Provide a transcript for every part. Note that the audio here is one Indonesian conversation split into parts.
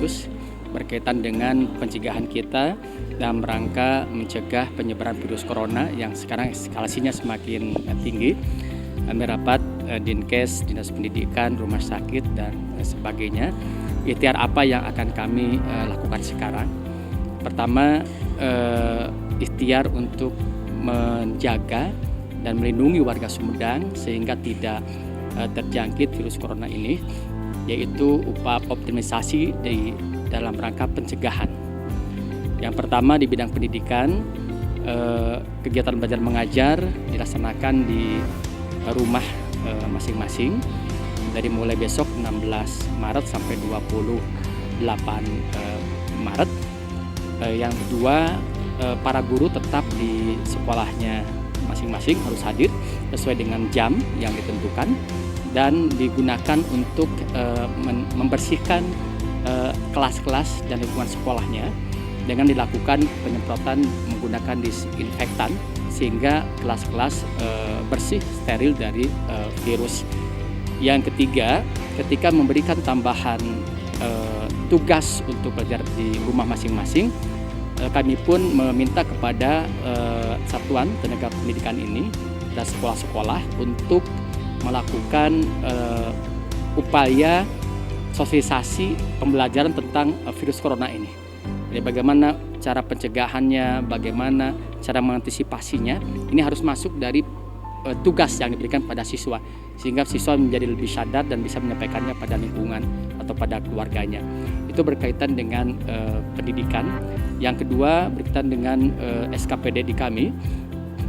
khusus berkaitan dengan pencegahan kita dalam rangka mencegah penyebaran virus corona yang sekarang eskalasinya semakin tinggi. Kami rapat Dinkes, Dinas Pendidikan, Rumah Sakit, dan sebagainya. Ikhtiar apa yang akan kami lakukan sekarang? Pertama, ikhtiar untuk menjaga dan melindungi warga Sumedang sehingga tidak terjangkit virus corona ini, yaitu optimisasi dalam rangka pencegahan. Yang pertama di bidang pendidikan, kegiatan belajar mengajar dilaksanakan di rumah masing-masing dari mulai besok 16 Maret sampai 28 Maret. Yang kedua, para guru tetap di sekolahnya masing-masing harus hadir sesuai dengan jam yang ditentukan dan digunakan untuk membersihkan kelas-kelas dan lingkungan sekolahnya dengan dilakukan penyemprotan menggunakan disinfektan sehingga kelas-kelas bersih, steril dari virus. Yang ketiga, ketika memberikan tambahan tugas untuk belajar di rumah masing-masing, kami pun meminta kepada satuan tenaga pendidikan ini dan sekolah-sekolah untuk melakukan upaya sosialisasi pembelajaran tentang virus corona ini. Jadi bagaimana cara pencegahannya, bagaimana cara mengantisipasinya, ini harus masuk dari tugas yang diberikan pada siswa, sehingga siswa menjadi lebih sadar dan bisa menyampaikannya pada lingkungan atau pada keluarganya. Itu berkaitan dengan pendidikan. Yang kedua berkaitan dengan SKPD di kami,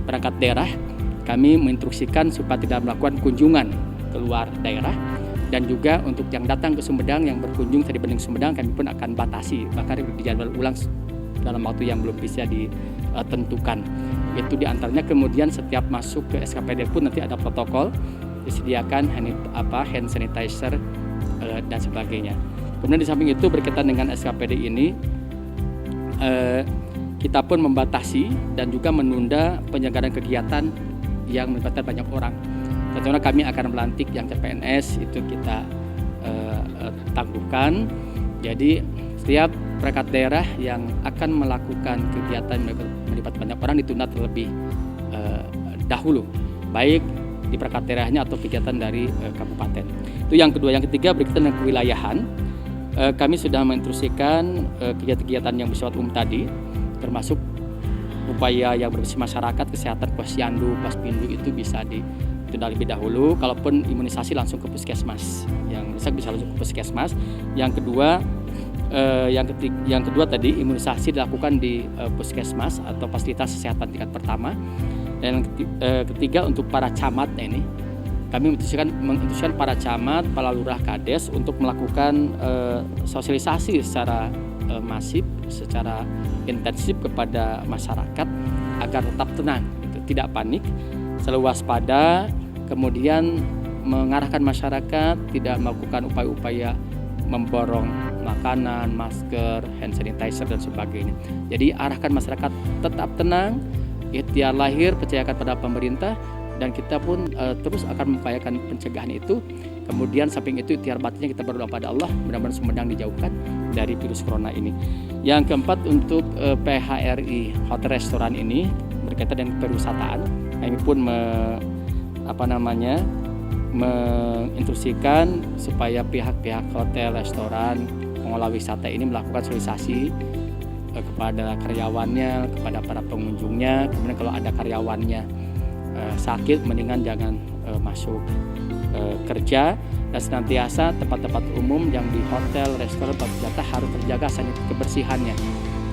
perangkat daerah, kami menginstruksikan supaya tidak melakukan kunjungan keluar daerah. Dan juga untuk yang datang ke Sumedang, yang berkunjung tadi Bening Sumedang, kami pun akan batasi, bahkan dijadwal ulang dalam waktu yang belum bisa ditentukan. Itu diantaranya. Kemudian setiap masuk ke SKPD pun nanti ada protokol, disediakan hand sanitizer dan sebagainya. Kemudian di samping itu berkaitan dengan SKPD ini, kita pun membatasi dan juga menunda penyelenggaraan kegiatan yang melibatkan banyak orang. Tentunya kami akan melantik yang CPNS, itu kita tangguhkan. Jadi setiap perangkat daerah yang akan melakukan kegiatan melibatkan banyak orang ditunda terlebih dahulu, baik di perangkat daerahnya atau kegiatan dari kabupaten. Itu yang kedua. Yang ketiga berkaitan dengan kewilayahan. Kami sudah menginstruksikan kegiatan-kegiatan yang bersifat umum tadi, termasuk upaya yang bersih masyarakat, kesehatan, posyandu, paspindu itu bisa ditunda lebih dahulu. Kalaupun imunisasi langsung ke puskesmas, yang bisa langsung ke puskesmas. Yang kedua tadi imunisasi dilakukan di puskesmas atau fasilitas kesehatan tingkat pertama. Dan ketiga untuk para camat ini, kami menginstruksikan para camat, para lurah, kades untuk melakukan sosialisasi secara masif, secara intensif kepada masyarakat agar tetap tenang, tidak panik, selalu waspada, kemudian mengarahkan masyarakat tidak melakukan upaya-upaya memborong makanan, masker, hand sanitizer dan sebagainya. Jadi arahkan masyarakat tetap tenang, ikhtiar lahir, percayakan pada pemerintah, dan kita pun terus akan mengupayakan pencegahan itu. Kemudian samping itu ikhtiar batinnya kita berdoa pada Allah, mudah-mudahan Sumedang dijauhkan dari virus corona ini. Yang keempat untuk PHRI hotel restoran ini berkaitan dengan pariwisataan, kami pun menginstruksikan supaya pihak-pihak hotel, restoran, pengelola wisata ini melakukan sosialisasi kepada karyawannya, kepada para pengunjungnya. Kemudian kalau ada karyawannya sakit, mendingan jangan masuk kerja, dan senantiasa tempat-tempat umum yang di hotel, restoran, tempat wisata harus terjaga kebersihannya,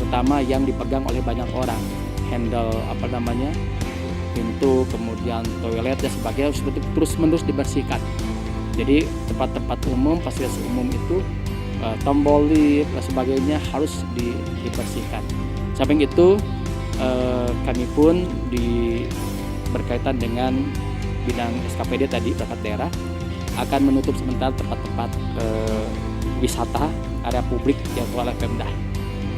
terutama yang dipegang oleh banyak orang, handle pintu, kemudian toilet dan sebagainya harus terus-menerus dibersihkan. Jadi tempat-tempat umum, fasilitas umum itu tombol lift dan sebagainya harus dibersihkan. Samping itu kami pun berkaitan dengan bidang SKPD tadi, perangkat daerah akan menutup sementara tempat-tempat wisata, area publik yang oleh Pemda.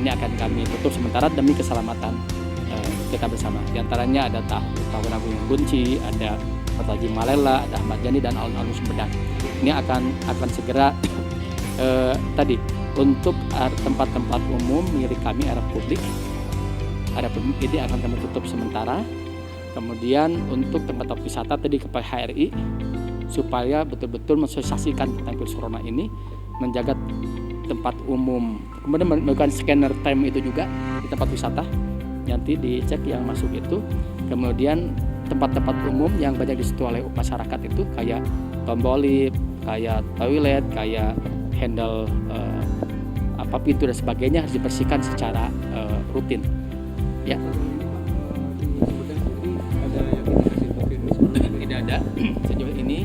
Ini akan kami tutup sementara demi keselamatan kita bersama. Di antaranya ada Tahun Agung Kunci, ada Pertaji Malela, ada Ahmad Yani dan alun-alun Sumedang. Ini akan segera Untuk tempat-tempat umum milik kami area publik ini akan kami tutup sementara. Kemudian untuk tempat-tempat wisata tadi ke HRI supaya betul-betul mensosialisasikan tentang virus corona ini, menjaga tempat umum, kemudian melakukan scanner time itu juga di tempat wisata, nanti dicek yang masuk itu. Kemudian tempat-tempat umum yang banyak disentuh oleh masyarakat itu kayak tombol lift, kayak toilet, kayak handle pintu dan sebagainya harus dibersihkan secara rutin. Ya. Tidak ada sejauh ini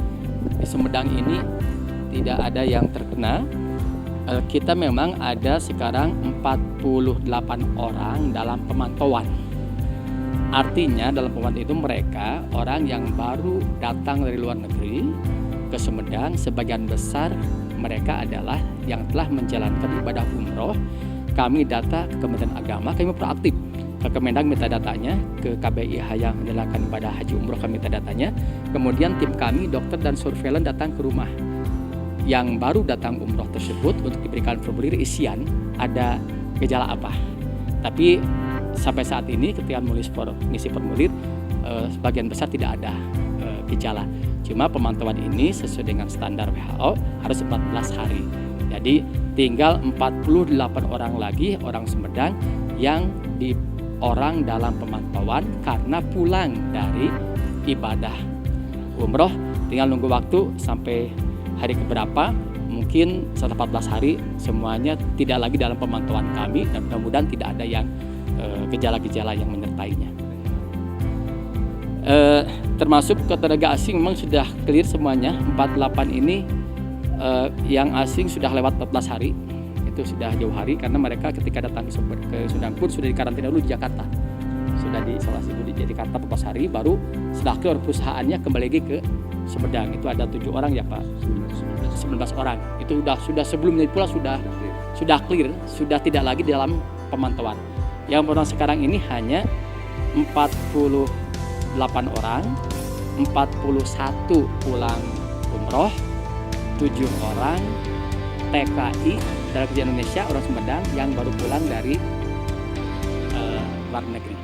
di Sumedang ini tidak ada yang terkena. Kita memang ada sekarang 48 orang dalam pemantauan. Artinya dalam pemantauan itu mereka orang yang baru datang dari luar negeri ke Sumedang. Sebagian besar mereka adalah yang telah menjalankan ibadah umroh. Kami data ke Kementerian Agama, kami proaktif ke Kemendag minta datanya, ke KBIH yang menjalankan ibadah haji umroh kami minta datanya. Kemudian tim kami dokter dan surveillance datang ke rumah yang baru datang umroh tersebut untuk diberikan formulir isian ada gejala apa. Tapi sampai saat ini ketika mengisi formulir sebagian besar tidak ada gejala. Cuma pemantauan ini sesuai dengan standar WHO harus 14 hari. Jadi tinggal 48 orang lagi orang Sumedang yang orang dalam pemantauan karena pulang dari ibadah umroh. Tinggal nunggu waktu sampai hari keberapa, mungkin setelah 14 hari semuanya tidak lagi dalam pemantauan kami dan mudah-mudahan tidak ada yang gejala-gejala yang menyertainya. Termasuk ke tenaga asing memang sudah clear semuanya. 48 ini yang asing sudah lewat 14 hari, itu sudah jauh hari karena mereka ketika datang ke Sumedang pun sudah dikarantina dulu di Jakarta, sudah diisolasi dulu di Jakarta 14 hari, baru setelah keluar perusahaannya kembali lagi ke Sumedang. Itu ada 7 orang ya Pak, 19 orang itu sudah sebelumnya pula sudah clear, sudah tidak lagi dalam pemantauan. Yang orang sekarang ini hanya 48 orang, 41 pulang umroh, 7 orang TKI dari Indonesia orang Sumedang yang baru pulang dari luar negeri.